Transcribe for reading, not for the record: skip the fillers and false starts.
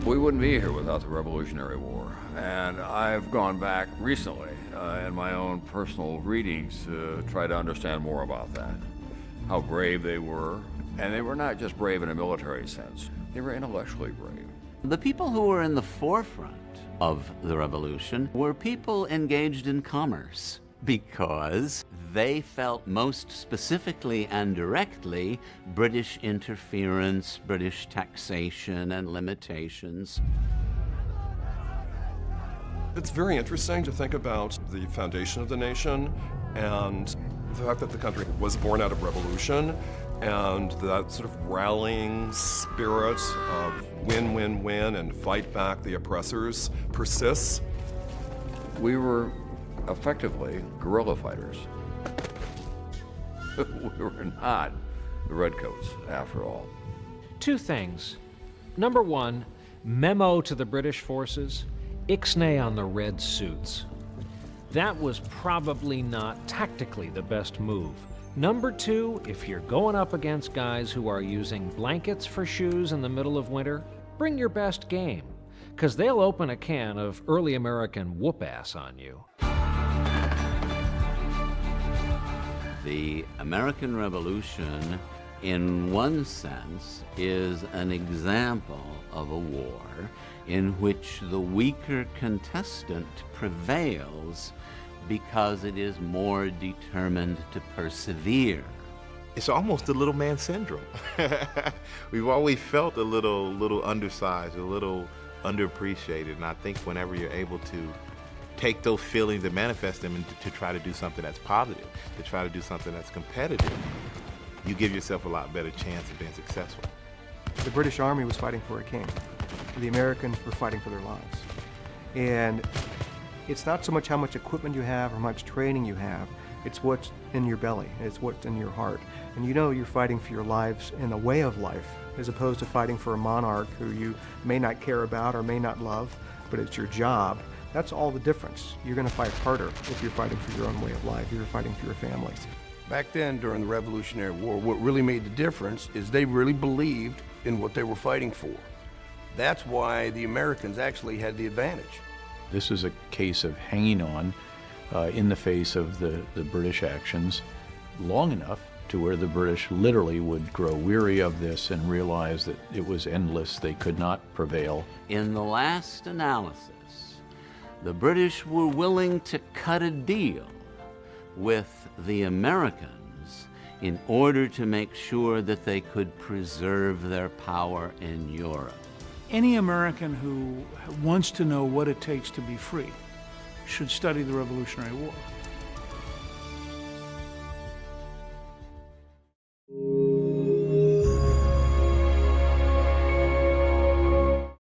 We wouldn't be here without the Revolutionary War, and I've gone back recently in my own personal readings to try to understand more about that. How brave they were, and they were not just brave in a military sense, they were intellectually brave. The people who were in the forefront of the revolution were people engaged in commerce because they felt most specifically and directly British interference, British taxation and limitations. It's very interesting to think about the foundation of the nation and the fact that the country was born out of revolution, and that sort of rallying spirit of win, win, win and fight back the oppressors persists. We were effectively guerrilla fighters. We were not the Redcoats, after all. Two things. Number one, memo to the British forces, ixnay on the red suits. That was probably not tactically the best move. Number two, if you're going up against guys who are using blankets for shoes in the middle of winter, bring your best game, because they'll open a can of early American whoop-ass on you. The American Revolution, in one sense, is an example of a war in which the weaker contestant prevails because it is more determined to persevere. It's almost the little man syndrome. We've always felt a little undersized, a little underappreciated, and I think whenever you're able to take those feelings and manifest them and to try to do something that's positive, to try to do something that's competitive, you give yourself a lot better chance of being successful. The British Army was fighting for a king. The Americans were fighting for their lives. And it's not so much how much equipment you have or how much training you have, it's what's in your belly, it's what's in your heart. And you know you're fighting for your lives in a way of life, as opposed to fighting for a monarch who you may not care about or may not love, but it's your job. That's all the difference. You're going to fight harder if you're fighting for your own way of life, you're fighting for your families. Back then, during the Revolutionary War, what really made the difference is they really believed in what they were fighting for. That's why the Americans actually had the advantage. This is a case of hanging on in the face of the British actions long enough to where the British literally would grow weary of this and realize that it was endless, they could not prevail. In the last analysis, the British were willing to cut a deal with the Americans in order to make sure that they could preserve their power in Europe. Any American who wants to know what it takes to be free should study the Revolutionary War.